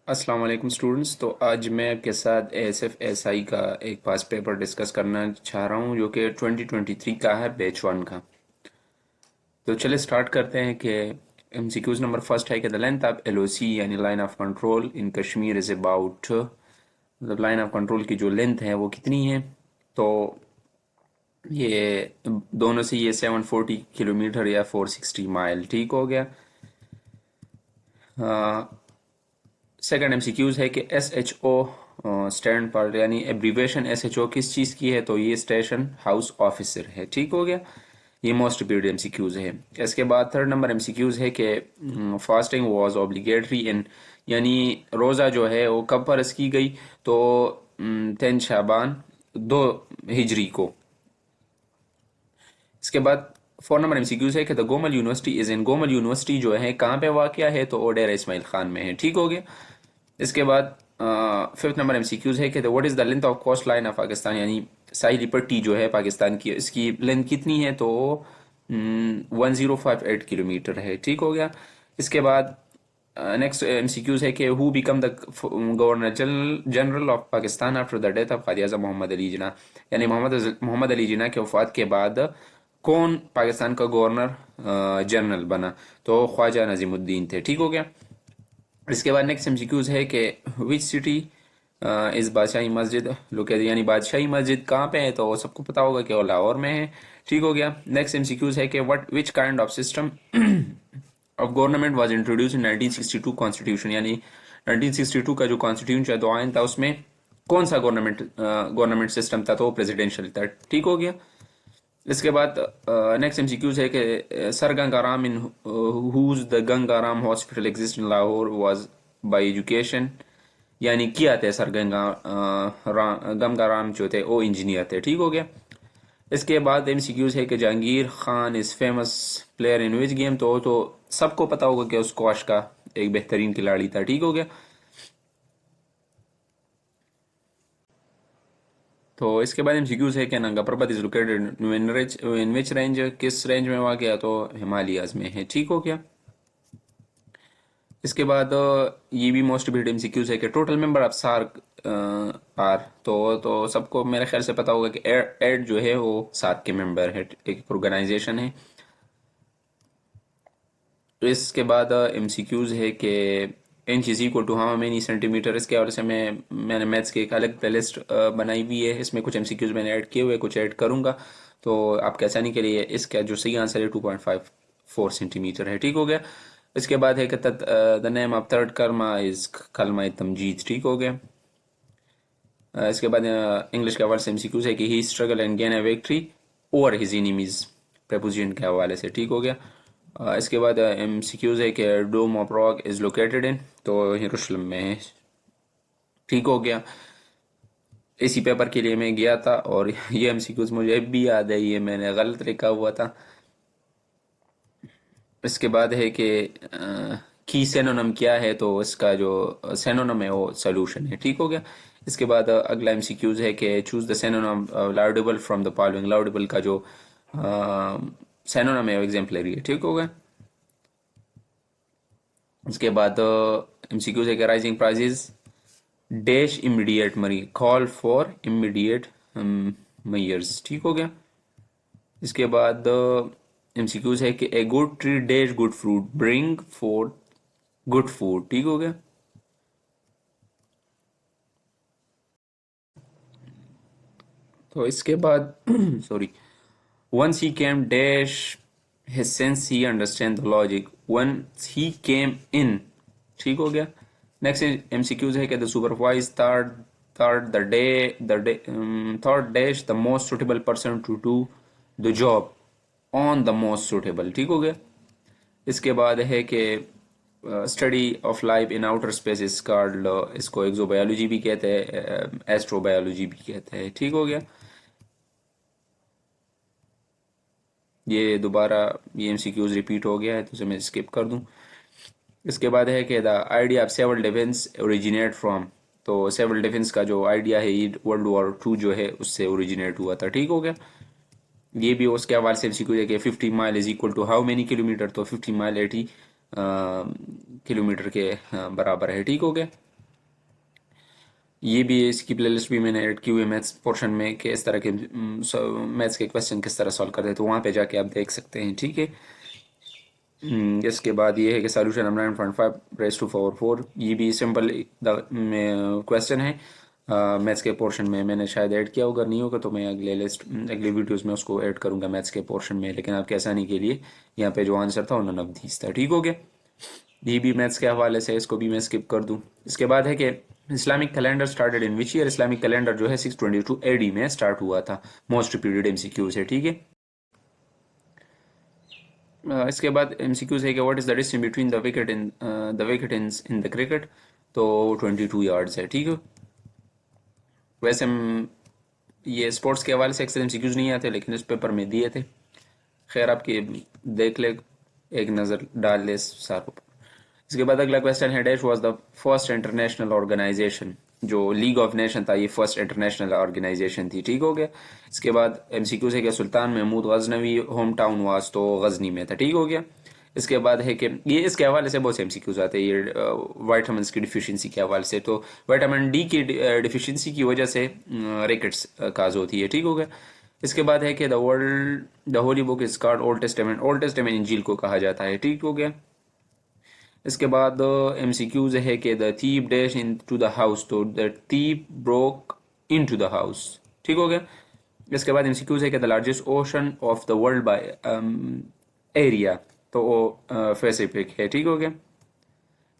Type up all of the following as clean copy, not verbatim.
अस्सलाम वालेकुम स्टूडेंट्स। तो आज मैं आपके साथ ASF SI का एक पास पेपर डिस्कस करना चाह रहा हूँ जो कि 2023 का है, बैच 1 का। तो चलिए स्टार्ट करते हैं कि MCQs नंबर फर्स्ट है कि द लेंथ ऑफ LOC यानी line of control in Kashmir is about, मतलब लाइन ऑफ कंट्रोल की जो लेंथ है वो कितनी है। तो ये दोनों से ये 740 किलोमीटर या 460 माइल ठीक हो गया। सेकंड MCQs है कि SHO स्टैंड पर यानी एब्रीवेशन SHO किस चीज़ की है, तो ये स्टेशन हाउस ऑफिसर है ठीक हो गया। ये मोस्ट रिपीटेड MCQs है। इसके बाद थर्ड नंबर MCQs है कि फास्टिंग वाज ऑब्लिगेटरी इन, यानी रोज़ा जो है वो कब फर्ज की गई, तो 10 शाबान 2 हिजरी को। इसके बाद फोर नंबर MCQs है कि the Gomal university is in, Gomal university जो है कहाँ पे वाक़या है, तो ओडेरा इस्माइल खान में है ठीक हो गया। इसके बाद फिफ्थ नंबर MCQs है कि what is the length of coast line of Pakistan, यानी साहिली पट्टी जो है पाकिस्तान की, इसकी लेंथ कितनी है, तो 1058 किलोमीटर है ठीक हो गया। इसके बाद नेक्स्ट MCQs है कि who become the governor general of Pakistan after the death of Khwaja Mohammad Ali Jinnah, यानी मोहम्मद अली जिना के वफात के बाद कौन पाकिस्तान का गवर्नर जनरल बना, तो ख्वाजा नजीमुद्दीन थे ठीक हो गया। इसके बाद नेक्स्ट MCQs है कि विच सिटी इस बादशाही मस्जिद लोकेटेड, यानी बादशाही मस्जिद कहाँ पे है, तो सबको पता होगा कि वो लाहौर में है ठीक हो गया। नेक्स्ट MCQs है कि what which kind of system of government was introduce in 1962 constitution, यानी 1962 का जो कॉन्स्टिट्यूशन जो आइन था उसमें कौन सा गवर्नमेंट सिस्टम था, तो वो प्रेसिडेंशियल था ठीक हो गया। इसके बाद नेक्स्ट MCQs है कि sir Ganga Ram in whose the Ganga Ram hospital exist in Lahore was by education, यानी किया थे सर गंगाराम जो थे वो इंजीनियर थे ठीक हो गया। इसके बाद MCQs है कि Jahangir Khan is famous player in which game, तो सबको पता होगा कि स्क्वाश का एक बेहतरीन खिलाड़ी था ठीक हो गया। तो इसके बाद MCQs है कि नंगा पर्वत is located in which range, किस रेंज में वाक़ है, तो हिमालयाज में है ठीक हो गया। इसके बाद ये भी मोस्ट रिपीटेड MCQs है कि total member of SAARC are, तो सबको मेरे ख्याल से पता होगा कि एड जो है वो सार्क के मेंबर है, एक ऑर्गेनाइजेशन है। तो इसके बाद MCQs है कि inch is equal to how many centimeter, इसके हवाले से मैंने मैथ्स की एक अलग प्लेलिस्ट बनाई हुई है, इसमें कुछ MCQs मैंने ऐड किए हुए, कुछ ऐड करूँगा। तो आपके आसानी के लिए इसका जो सही आंसर है 2.54 सेंटीमीटर है ठीक हो गया। इसके बाद है कि the name of third Karma is कलमा तमजीद ठीक हो गया। इसके बाद इंग्लिश के हवाले से MCQs है कि he struggle and gain a victory over his enemies, proposition के हवाले से ठीक हो गया। इसके बाद MCQs है कि Dome of Rock is located in, तो यरूशलेम में है ठीक हो गया। इसी पेपर के लिए मैं गया था और ये MCQs मुझे अब भी याद है, ये मैंने गलत लिखा हुआ था। इसके बाद है कि की सेनोनम क्या है, तो इसका जो सेनोनम है वो सोल्यूशन है ठीक हो गया। इसके बाद अगला MCQs है कि choose the synonym laudable from the following, laudable का जो सेनोनम है वो एग्जाम्पलरी है ठीक हो गया। उसके बाद MCQs है कि राइजिंग प्राइजेस डैश इमीडिएट मरी, कॉल फॉर इमीडिएट मेयर्स ठीक हो गया। इसके बाद MCQs है कि a good tree dash good fruit bring forth good food ठीक हो गया। तो इसके बाद sorry, once he came dash his sense he understand the logic once he came in ठीक हो गया। नेक्स्ट MCQs है कि the supervised thought thought dash the most suitable person to do the job on the most suitable ठीक हो गया। इसके बाद है कि study of life in outer space is called, इसको एक्सोबायोलॉजी भी कहते हैं, एस्ट्रोबायोलॉजी भी कहते हैं ठीक हो गया। ये दोबारा ये MCQs रिपीट हो गया है तो इसे मैं स्किप कर दूं। इसके बाद है कि the idea of civil defence originate from, तो सिविल डिफेंस का जो आइडिया है ये वर्ल्ड वॉर 2 जो है उससे ओरिजिनेट हुआ था ठीक हो गया। ये भी उसके हवाले से MCQ है कि 50 mile is equal to how many kilometer, तो 50 माइल 80 किलोमीटर के बराबर है ठीक हो गया। ये भी इसकी प्लेलिस्ट भी मैंने ऐड की हुई है मैथ्स पोर्शन में कि इस तरह के मैथ्स के क्वेश्चन किस तरह सॉल्व करते हैं, तो वहाँ पे जाके आप देख सकते हैं, ठीक है। इसके बाद ये है कि solution of 9.5 raise to power 4, ये भी सिंपल क्वेश्चन है। मैथ्स के पोर्शन में मैंने शायद ऐड किया होगा, नहीं होगा तो मैं अगले वीडियोस में उसको ऐड करूंगा मैथ्स के पोर्शन में, लेकिन आपके आसानी के लिए यहाँ पे जो आंसर था उन्होंने दीस था, ठीक हो गया। ये भी मैथ्स के हवाले से, इसको भी मैं स्किप कर दूं। इसके बाद है कि Islamic calendar started in which year, Islamic calendar जो है 622 एडी में स्टार्ट हुआ था। मोस्ट रिपीटेड एमसीक्यू से, ठीक है। इसके बाद एमसीक्यूज है कि what is the distance between the wicket in the cricket, तो 22 यार्ड्स है, ठीक है। वैसे ये स्पोर्ट्स के हवाले से अक्सर एमसीक्यूज नहीं आते, लेकिन इस पेपर में दिए थे। खैर आपकी देख ले, एक नज़र डाल ले सारों पर। इसके बाद अगला क्वेश्चन है, dash was the first international organisation, जो लीग ऑफ नेशन था ये फर्स्ट इंटरनेशनल ऑर्गेनाइजेशन थी, ठीक हो गया। इसके बाद एमसीक्यू से क्या Sultan Mahmud Ghaznavi home town was, तो गजनी में था, ठीक हो गया। इसके बाद है कि ये इसके हवाले से बहुत से एमसीक्यूज आते हैं, ये वाइटामिन की डिफिशियंसी के हवाले से, तो विटामिन डी की डिफिशियंसी की वजह से रिकेट्स काज होती है, ठीक हो गया। इसके बाद है कि the holy book is called Old Testament, Old Testament इंजील को कहा जाता है, ठीक हो गया। इसके बाद एमसीक्यूज है कि the thief dash into the house, तो the thief broke into the house, ठीक हो गया। इसके बाद एमसीक्यूज है कि the largest ocean of the world by area, तो वो पैसिफिक है, ठीक हो गया।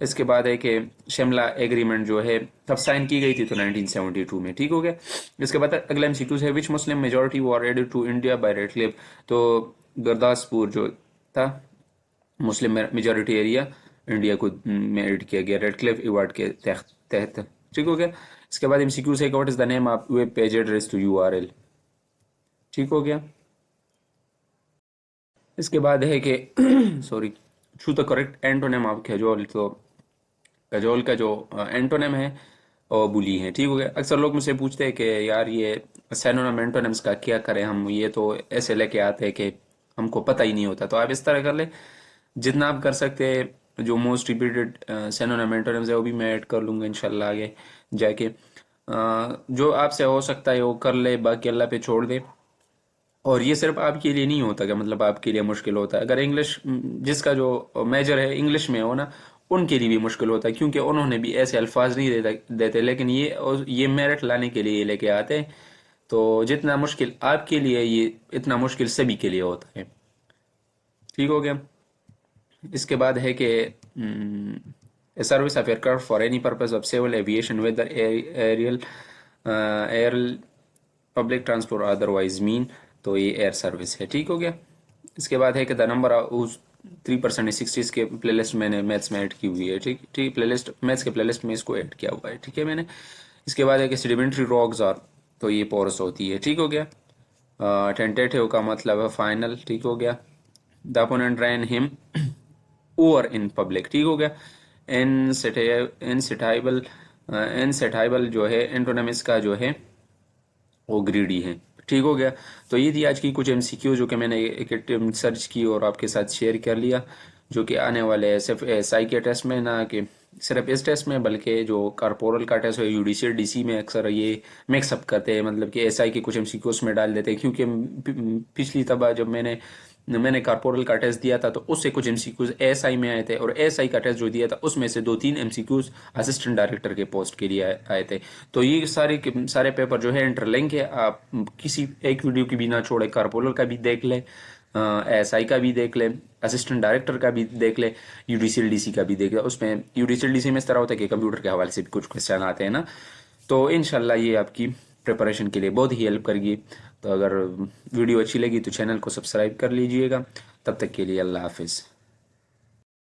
इसके बाद है कि शिमला एग्रीमेंट जो है तब साइन की गई थी, तो 1972 में, ठीक हो गया। इसके बाद अगला एमसीक्यूज है which Muslim majority were added to India by Radcliffe, तो गुरदासपुर जो था मुस्लिम मेजोरिटी एरिया इंडिया को में एड किया गया रेडक्लिफ अवार्ड के तहत, ठीक हो गया। इसके बाद एमसीक्यू से what is the name of web page address to URL, ठीक हो गया। इसके बाद है कि sorry, choose the correct antonym of cajole, तो कैजोल का जो एंटोनेम है वो बुली है, ठीक हो गया। अक्सर लोग मुझसे पूछते हैं कि यार ये सैनोनिम एंटोनिम्स का क्या करें हम, ये तो ऐसे लेके आते हैं कि हमको पता ही नहीं होता, तो आप इस तरह कर ले, जितना आप कर सकते हैं जो मोस्ट रिपीटेड सिनोनिम एंटोनिम्स है वो भी मैं ऐड कर लूँगा इंशाल्लाह आगे जाके। जो आपसे हो सकता है वो कर ले, बाकी अल्लाह पे छोड़ दे। और ये सिर्फ आपके लिए नहीं होता, क्या मतलब आपके लिए मुश्किल होता है, अगर इंग्लिश जिसका जो मेजर है इंग्लिश में हो ना, उनके लिए भी मुश्किल होता है, क्योंकि उन्होंने भी ऐसे अल्फाज नहीं देते, लेकिन ये मेरिट लाने के लिए ये लेके आते हैं। तो जितना मुश्किल आपके लिए ये इतना मुश्किल सभी के लिए होता है, ठीक हो गया। इसके बाद है कि service of aircraft for any purpose of civil aviation whether aerial air public transport otherwise mean, तो ये एयर सर्विस है, ठीक हो गया। इसके बाद है कि द नंबर ऑफ 3% 60 के प्लेलिस्ट मैंने मैथ्स में ऐड की हुई है, ठीक ठीक, प्लेलिस्ट मैथ्स के प्लेलिस्ट में इसको ऐड किया हुआ है, ठीक है मैंने। इसके बाद है कि सेडिमेंट्री रॉक्स और, तो ये पोरस होती है, ठीक हो गया। टेंटेटिव का मतलब है फाइनल, ठीक हो गया। The opponent ran him over in public, ठीक हो गया। इनसेटाइबल इनसेटाइबल जो है एंटोनिम्स का जो है वो ग्रीडी है, ठीक हो गया। तो ये थी आज की कुछ एमसीक्यू जो कि मैंने एक सर्च की और आपके साथ शेयर कर लिया, जो कि आने वाले सिर्फ एसआई के टेस्ट में ना कि सिर्फ इस टेस्ट में, बल्कि जो कारपोरल का टेस्ट है यूडीसी डीसी में अक्सर ये मिक्सअप करते हैं, मतलब कि एसआई के कुछ एमसीक्यू उसमें डाल देते हैं, क्योंकि पिछली दफा जब मैंने कारपोरल का टेस्ट दिया था तो उससे कुछ एमसीक्यूज एसआई में आए थे, और एसआई का टेस्ट जो दिया था उसमें से 2-3 एमसीक्यूज असिस्टेंट डायरेक्टर के पोस्ट के लिए आए थे। तो ये सारे पेपर जो है इंटरलिंक है, आप किसी एक वीडियो की भी ना छोड़े, कारपोरल का भी देख ले, एसआई का भी देख ले, असिस्टेंट डायरेक्टर का भी देख ले, यूडीसीएल डीसी का भी देख ले। उसमें यूडीसीएल डीसी में इस तरह होता है कि कंप्यूटर के हवाले से भी कुछ क्वेश्चन आते हैं ना, तो इनशाला ये आपकी प्रिपरेशन के लिए बहुत ही हेल्प करेगी। तो अगर वीडियो अच्छी लगी तो चैनल को सब्सक्राइब कर लीजिएगा। तब तक के लिए अल्लाह हाफिज़।